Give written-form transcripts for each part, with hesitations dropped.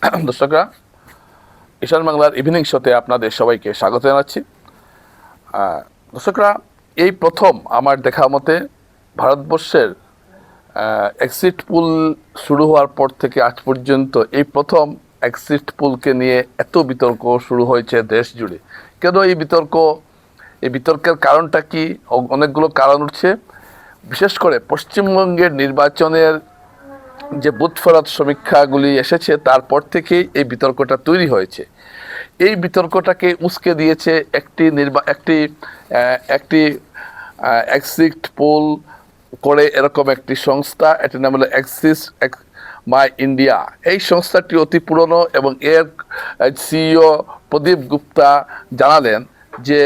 দর্শকরা, ঈশান বাংলার ইভিনিং শোতে আপনাদের সবাইকে স্বাগত জানাচ্ছি। দর্শকরা, এই প্রথম আমার দেখা মতে ভারতবর্ষের এক্সিট পুল শুরু হওয়ার পর থেকে আজ পর্যন্ত এই প্রথম এক্সিট পুলকে নিয়ে এত বিতর্ক শুরু হয়েছে দেশ জুড়ে। কেন এই বিতর্কের কারণটা কি? অনেকগুলো কারণ উঠছে। বিশেষ করে পশ্চিমবঙ্গের নির্বাচনের যে বুথ ফেরত সমীক্ষাগুলি এসেছে তারপর থেকেই এই বিতর্কটা তৈরি হয়েছে। এই বিতর্কটাকে উস্কে দিয়েছে একটি এক্সিট পোল করে এরকম একটি সংস্থা, এটির নাম হলো এক্সিস মাই ইন্ডিয়া। এই সংস্থাটি অতি পুরনো এবং এর সিইও প্রদীপ গুপ্তা জানালেন যে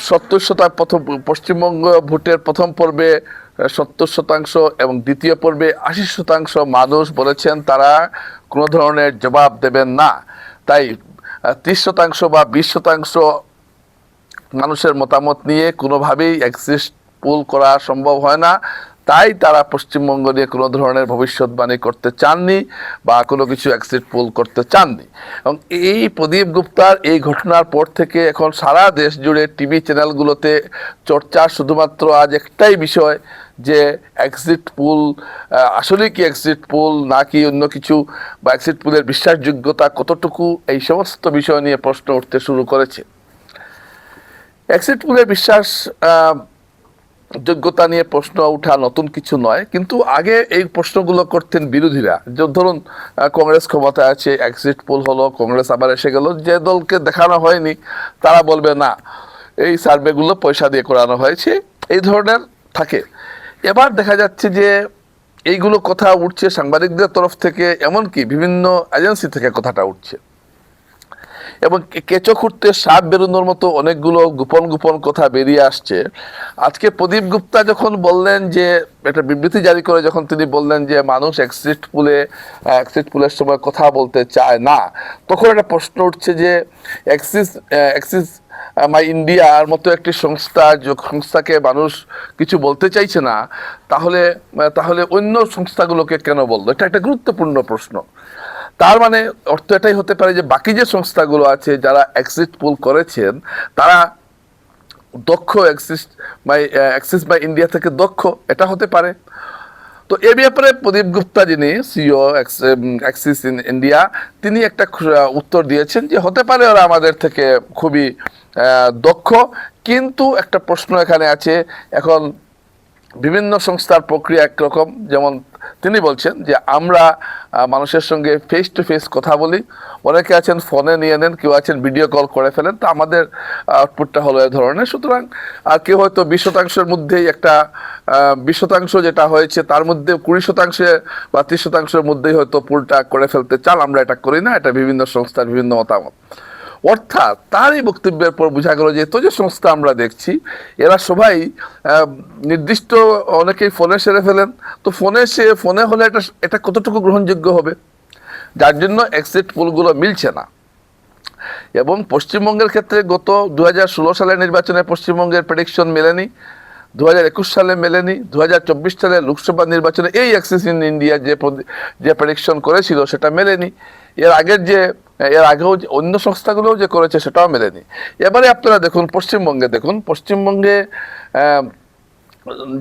70% পশ্চিমবঙ্গ ভোটের প্রথম পর্বে 70% এবং দ্বিতীয় পর্বে 80% মানুষ বলেছেন তারা কোনো ধরনের জবাব দেবেন না। তাই 30% বা 20% মানুষের মতামত নিয়ে কোনোভাবেই এক্সিট পোল করা সম্ভব হয় না। তাই তারা পশ্চিমবঙ্গ নিয়ে কোনো ধরনের ভবিষ্যৎবাণী করতে চাননি বা কোনো কিছু এক্সিট পোল করতে চাননি। এবং এই প্রদীপ গুপ্তার এই ঘটনার পর থেকে এখন সারা দেশ জুড়ে টিভি চ্যানেলগুলোতে চর্চা শুধুমাত্র আজ একটাই বিষয়, যে এক্সিট পোল আসলে কি এক্সিট পোল নাকি অন্য কিছু, বা এক্সিট পোলের বিশ্বাসযোগ্যতা কতটুকু, এই সমস্ত বিষয় নিয়ে প্রশ্ন উঠতে শুরু করেছে। এক্সিট পোলের যোগ্যতা নিয়ে প্রশ্ন ওঠা নতুন কিছু নয়, কিন্তু আগে এই প্রশ্নগুলো করতেন বিরোধীরা। ধরুন কংগ্রেস ক্ষমতায় আছে, এক্সিট পোল হলো, কংগ্রেস আবার এসে গেল, যে দলকে দেখানো হয়নি তারা বলবে না এই সার্ভেগুলো পয়সা দিয়ে করানো হয়েছে, এই ধরনের থাকে। এবার দেখা যাচ্ছে যে এইগুলো কথা উঠছে সাংবাদিকদের তরফ থেকে, এমনকি বিভিন্ন এজেন্সি থেকে কথাটা উঠছে, এবং কেঁচো খুঁড়তে সাপ বেরোনোর মতো অনেকগুলো গোপন কথা বেরিয়ে আসছে। আজকে প্রদীপ গুপ্তা যখন বললেন, যে একটা বিবৃতি জারি করে যখন তিনি বললেন যে মানুষ এক্সিট পুলের সময় কথা বলতে চায় না, তখন একটা প্রশ্ন উঠছে যে এক্সিস মাই ইন্ডিয়ার মতো একটি সংস্থাকে মানুষ কিছু বলতে চাইছে না, তাহলে অন্য সংস্থাগুলোকে কেন বললো? এটা একটা গুরুত্বপূর্ণ প্রশ্ন। তার মানে অর্থ এটাই হতে পারে যে বাকি যে সংস্থাগুলো আছে যারা এক্সিট পোল করেছেন তারা দক্ষ, এক্সিস বাই ইন্ডিয়া থেকে দক্ষ, এটা হতে পারে। তো এ ব্যাপারে প্রদীপ গুপ্তা, যিনি সিইও এক্সিস ইন ইন্ডিয়া, তিনি একটা উত্তর দিয়েছেন যে হতে পারে ওরা আমাদের থেকে খুবই দক্ষ, কিন্তু একটা প্রশ্ন এখানে আছে। এখন বিভিন্ন সংস্থার প্রক্রিয়া একরকম, যেমন তিনি বলছেন যে আমরা মানুষের সঙ্গে ফেস টু ফেস কথা বলি, অনেকে আছেন ফোনে নিয়ে নেন, কেউ আছেন ভিডিও কল করে ফেলেন, তো আমাদের আউটপুটটা হলো এ ধরনের। সুতরাং কেউ হয়তো 20%-এর মধ্যেই একটা 20% যেটা হয়েছে তার মধ্যে 20% বা 30%-এর মধ্যেই হয়তো পুলটা করে ফেলতে চান, আমরা এটা করি না, এটা বিভিন্ন সংস্থার বিভিন্ন মতামত। অর্থাৎ তার এই বক্তব্যের পর বোঝা গেল যে যে সংস্থা আমরা দেখছি এরা সবাই নির্দিষ্ট, অনেকেই ফোনে সেরে ফেলেন, তো ফোনে হলে এটা কতটুকু গ্রহণযোগ্য হবে, যার জন্য এক্সিট পোলগুলো মিলছে না। এবং পশ্চিমবঙ্গের ক্ষেত্রে গত 2016 সালের নির্বাচনে পশ্চিমবঙ্গের প্রেডিকশন মেলেনি, 2021 সালে মেলেনি, 2024 সালে লোকসভা নির্বাচনে এই এক্সিস ইন ইন্ডিয়া যে প্রেডিকশন করেছিল সেটা মেলেনি। এর আগেও অন্য সংস্থাগুলোও যে করেছে সেটাও মেলেনি। এবারে আপনারা দেখুন পশ্চিমবঙ্গে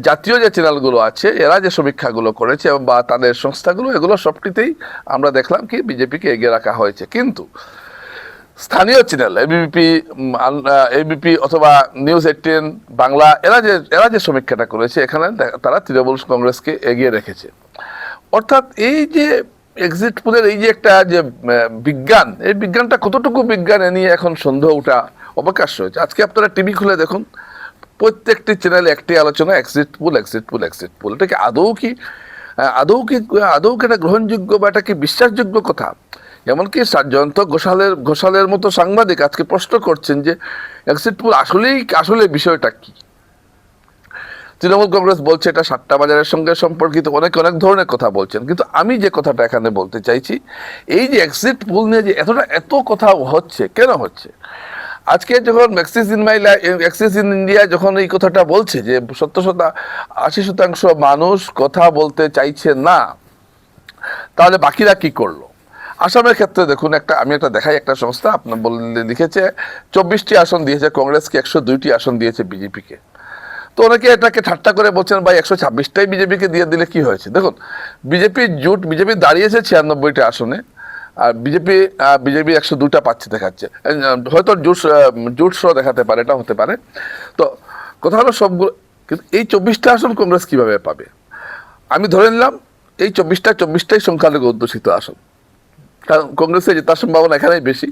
জাতীয় যে চ্যানেলগুলো আছে এরা যে সমীক্ষাগুলো করেছে বা তাদের সংস্থাগুলো, এগুলো সবটিতেই আমরা দেখলাম কি বিজেপিকে এগিয়ে রাখা হয়েছে। কিন্তু স্থানীয় চ্যানেল এবিপি অথবা নিউজ 18 বাংলা, এরা যে সমীক্ষাটা করেছে এখানে তারা তৃণমূল কংগ্রেসকে এগিয়ে রেখেছে। অর্থাৎ এই যে এক্সিট পোলের এই যে একটা যে বিজ্ঞান, এই বিজ্ঞানটা কতটুকু বিজ্ঞান এ নিয়ে এখন সন্দেহ ওঠা অবকাশ রয়েছে। আজকে আপনারা টিভি খুলে দেখুন, প্রত্যেকটি চ্যানেলে একটি আলোচনা এক্সিট পোল। এটা কি আদৌ কি এটা গ্রহণযোগ্য বা এটা কি বিশ্বাসযোগ্য কথা? এমনকি জয়ন্ত ঘোষালের মতো সাংবাদিক আজকে প্রশ্ন করছেন যে এক্সিট পোল আসলে বিষয়টা কি। তৃণমূল কংগ্রেস বলছে এটা 7টা বাজারের সঙ্গে সম্পর্কিত, অনেক ধরনের কথা বলছেন। কিন্তু আমি যে কথাটা এখানে বলতে চাইছি, এই যে এক্সিট পোল নিয়ে যে এত কথা হচ্ছে, কেন হচ্ছে? আজকে যখন এক্সিস ইন ইন্ডিয়া যখন এই কথাটা বলছে যে 80% মানুষ কথা বলতে চাইছে না, তাহলে বাকিরা কি করলো? আসামের ক্ষেত্রে দেখুন, আমি একটা দেখাই, একটা সংস্থা আপনার বললে লিখেছে 24টি আসন দিয়েছে কংগ্রেসকে, 102টি আসন দিয়েছে বিজেপিকে। তো অনেকে এটাকে ঠাট্টা করে বলছেন ভাই 126টাই বিজেপিকে দিয়ে দিলে কি হয়েছে। দেখুন, বিজেপি দাঁড়িয়েছে 96টা আসনে, আর বিজেপি 102টা পাচ্ছে দেখাচ্ছে, হয়তো জোট সহ দেখাতে পারে, এটা হতে পারে। তো কথা হলো সবগুলো, কিন্তু এই 24টা আসন কংগ্রেস কিভাবে পাবে? আমি ধরে নিলাম এই 24টাই সংখ্যালঘু অধ্যুষিত আসন, কারণ কংগ্রেসের জেতার সম্ভাবনা এখানেই বেশি।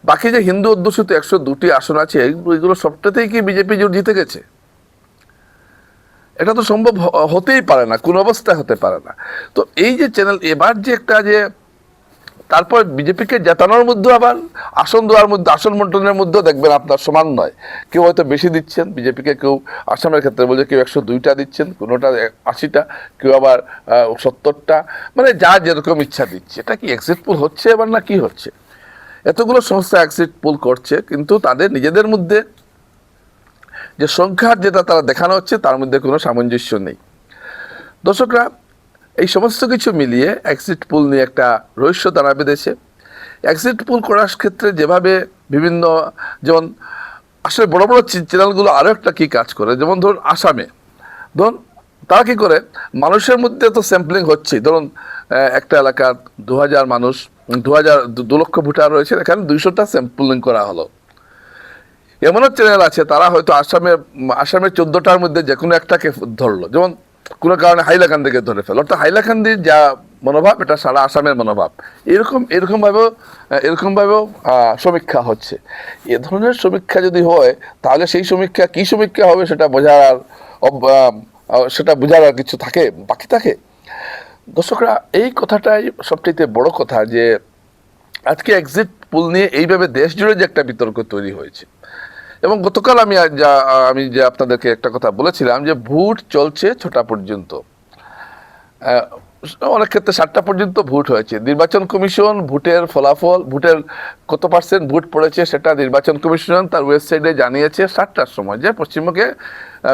বাকি যে হিন্দু অধ্যুষিত 102টি আসন আছে, এগুলো সবটাতেই কি বিজেপি জোট জিতে গেছে? এটা তো সম্ভব হতেই পারে না, কোন অবস্থায় হতে পারে না। তো এই যে চ্যানেল, এবার যে একটা যে তারপর বিজেপিকে জেতানোর মধ্যে আবার আসন দেওয়ার মধ্যে, আসন বন্টনের মধ্যেও দেখবেন আপনার সমান নয়। কেউ হয়তো বেশি দিচ্ছেন বিজেপিকে, কেউ আসামের ক্ষেত্রে বলছে কেউ 102টা দিচ্ছেন, কোনোটা 80টা, কেউ আবার 70টা, মানে যা যেরকম ইচ্ছা দিচ্ছে। এটা কি এক্সিট পোল হচ্ছে এবার না কি হচ্ছে? এতগুলো সংস্থা এক্সিট পোল করছে, কিন্তু তাদের নিজেদের মধ্যে যে সংখ্যার যেটা তারা দেখানো হচ্ছে তার মধ্যে কোনো সামঞ্জস্য নেই। দর্শকরা, এই সমস্ত কিছু মিলিয়ে এক্সিট পোল নিয়ে একটা রহস্য দাঁড়া বেঁধেছে। এক্সিট পোল করার ক্ষেত্রে যেভাবে বিভিন্ন, যেমন আসলে বড় বড় চ্যানেলগুলো আরও একটা কি কাজ করে, যেমন ধরুন আসামে, ধরুন তারা কি করে, মানুষের মধ্যে তো স্যাম্পলিং হচ্ছে। ধরুন একটা এলাকার 2000 মানুষ, 2 লক্ষ ভোটার রয়েছে, এখানে 200টা স্যাম্পলিং করা হলো। এমনও চ্যানেল আছে তারা হয়তো আসামের 14টার মধ্যে যে কোনো একটাকে ধরলো, যেমন কোনো কারণে হাইলাকান্দিকে ধরে ফেল, অর্থাৎ হাইলাকান্দির যা মনোভাব এটা সারা আসামের মনোভাব, এরকমভাবেও সমীক্ষা হচ্ছে। এ ধরনের সমীক্ষা যদি হয়, তাহলে সেই সমীক্ষা কি সমীক্ষা হবে সেটা বোঝার আর কিছু বাকি থাকে। দর্শকরা, এই কথাটাই সবচেয়ে বড় কথা, যে আজকে এক্সিট পোল নিয়ে এইভাবে দেশ জুড়ে যে একটা বিতর্ক তৈরি হয়েছে। এবং গতকাল আমি যে আপনাদেরকে একটা কথা বলেছিলাম, যে ভোট চলছে 6টা পর্যন্ত, অনেক ক্ষেত্রে 7টা পর্যন্ত ভোট হয়েছে। নির্বাচন কমিশন ভোটের ফলাফল, ভোটের কত % ভোট পড়েছে সেটা নির্বাচন কমিশন তার ওয়েবসাইটে জানিয়েছে 7টার সময়, যে পশ্চিমবঙ্গে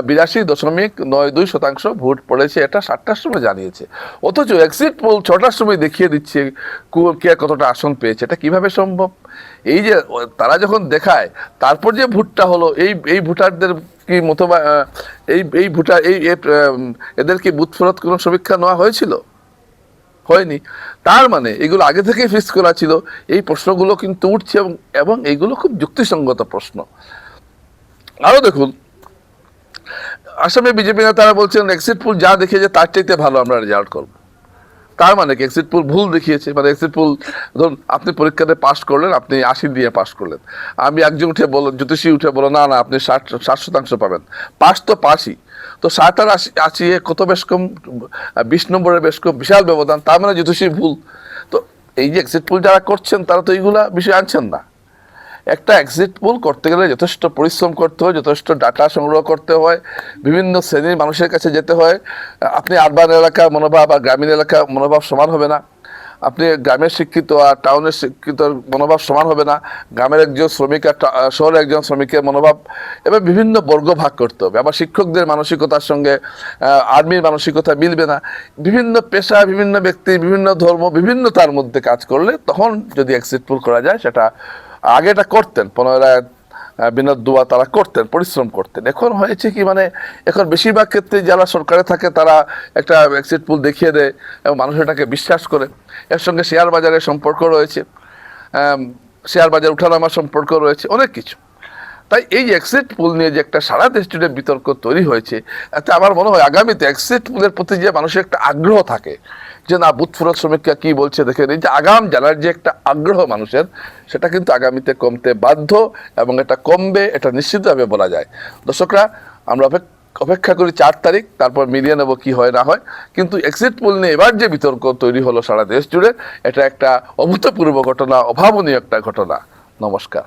82.92% ভোট পড়েছে, এটা 7টার সময় জানিয়েছে। অথচ এক্সিট পোল 6টার সময় দেখিয়ে দিচ্ছে কে কতটা আসন পেয়েছে। এটা কিভাবে সম্ভব? এই যে তারা যখন দেখায়, তারপর যে ভোটটা হলো, এই ভোটারদের কি এই ভোটার এদের কি বুথ ফেরত কোনো সমীক্ষা নেওয়া হয়েছিল? হয়নি। তার মানে এগুলো আগে থেকেই ফিক্স করা ছিল। এই প্রশ্নগুলো কিন্তু উঠছে, এবং এইগুলো খুব যুক্তিসঙ্গত প্রশ্ন। আরো দেখুন, আসামে বিজেপি নেতারা বলছেন এক্সিট পোল যা দেখিয়েছে তার চাইতে ভালো আমরা রেজাল্ট করবো। তার মানে কি এক্সিট পোল ভুল দেখিয়েছে? মানে এক্সিট পোল, ধরুন আপনি পরীক্ষাতে পাশ করলেন, আপনি 80 দিয়ে পাশ করলেন, আমি একজন উঠে বলো, জ্যোতিষী উঠে বলো না আপনি 60% পাবেন, পাশ তো পাশই, তো 60 আর 80 কত বেশ কম, 20 নম্বরের বেশ কম, বিশাল ব্যবধান। তার মানে জ্যোতিষী ভুল। তো এই যে এক্সিট পোল যারা করছেন তারা তো এইগুলা বিষয় আনছেন না। একটা এক্সিট পোল করতে গেলে যথেষ্ট পরিশ্রম করতে হয়, যথেষ্ট ডাটা সংগ্রহ করতে হয়, বিভিন্ন শ্রেণীর মানুষের কাছে যেতে হয়। আপনি আরবান এলাকার মনোভাব আর গ্রামীণ এলাকার মনোভাব সমান হবে না, আপনি গ্রামের শিক্ষিত আর টাউনের শিক্ষিত মনোভাব সমান হবে না, গ্রামের একজন শ্রমিক আর শহরের একজন শ্রমিকের মনোভাব, এবার বিভিন্ন বর্গ ভাগ করতে হবে। আবার শিক্ষকদের মানসিকতার সঙ্গে আর্মির মানসিকতা মিলবে না। বিভিন্ন পেশা, বিভিন্ন ব্যক্তি, বিভিন্ন ধর্ম, বিভিন্ন তার মধ্যে কাজ করলে তখন যদি এক্সিট পোল করা যায়, সেটা আগে এটা করতেন পনেরো বিনোদ দুয়া, তারা করতেন, পরিশ্রম করতেন। এখন হয়েছে কি, মানে এখন বেশিরভাগ ক্ষেত্রে যারা সরকারে থাকে তারা একটা এক্সিট পোল দেখিয়ে দেয় এবং মানুষ এটাকে বিশ্বাস করে। এর সঙ্গে শেয়ার বাজারের সম্পর্ক রয়েছে, শেয়ার বাজার উঠানামার সম্পর্ক রয়েছে, অনেক কিছু। তাই এই যে এক্সিট পোল নিয়ে যে একটা সারা দেশ জুড়ে বিতর্ক তৈরি হয়েছে, এতে আমার মনে হয় আগামীতে এক্সিট পোলের প্রতি যে মানুষের একটা আগ্রহ থাকে, যে না বুথ ফেরত শ্রমিকরা কি বলছে দেখে, এই যে আগাম জানার যে একটা আগ্রহ মানুষের, সেটা কিন্তু আগামীতে কমতে বাধ্য, এবং এটা কমবে, এটা নিশ্চিতভাবে বলা যায়। দর্শকরা, আমরা অপেক্ষা করি 4 তারিখ, তারপর মিলিয়ে নেব কি হয় না হয়। কিন্তু এক্সিট পোল নিয়ে এবার যে বিতর্ক তৈরি হলো সারা দেশ জুড়ে, এটা একটা অভূতপূর্ব ঘটনা, অভাবনীয় একটা ঘটনা। নমস্কার।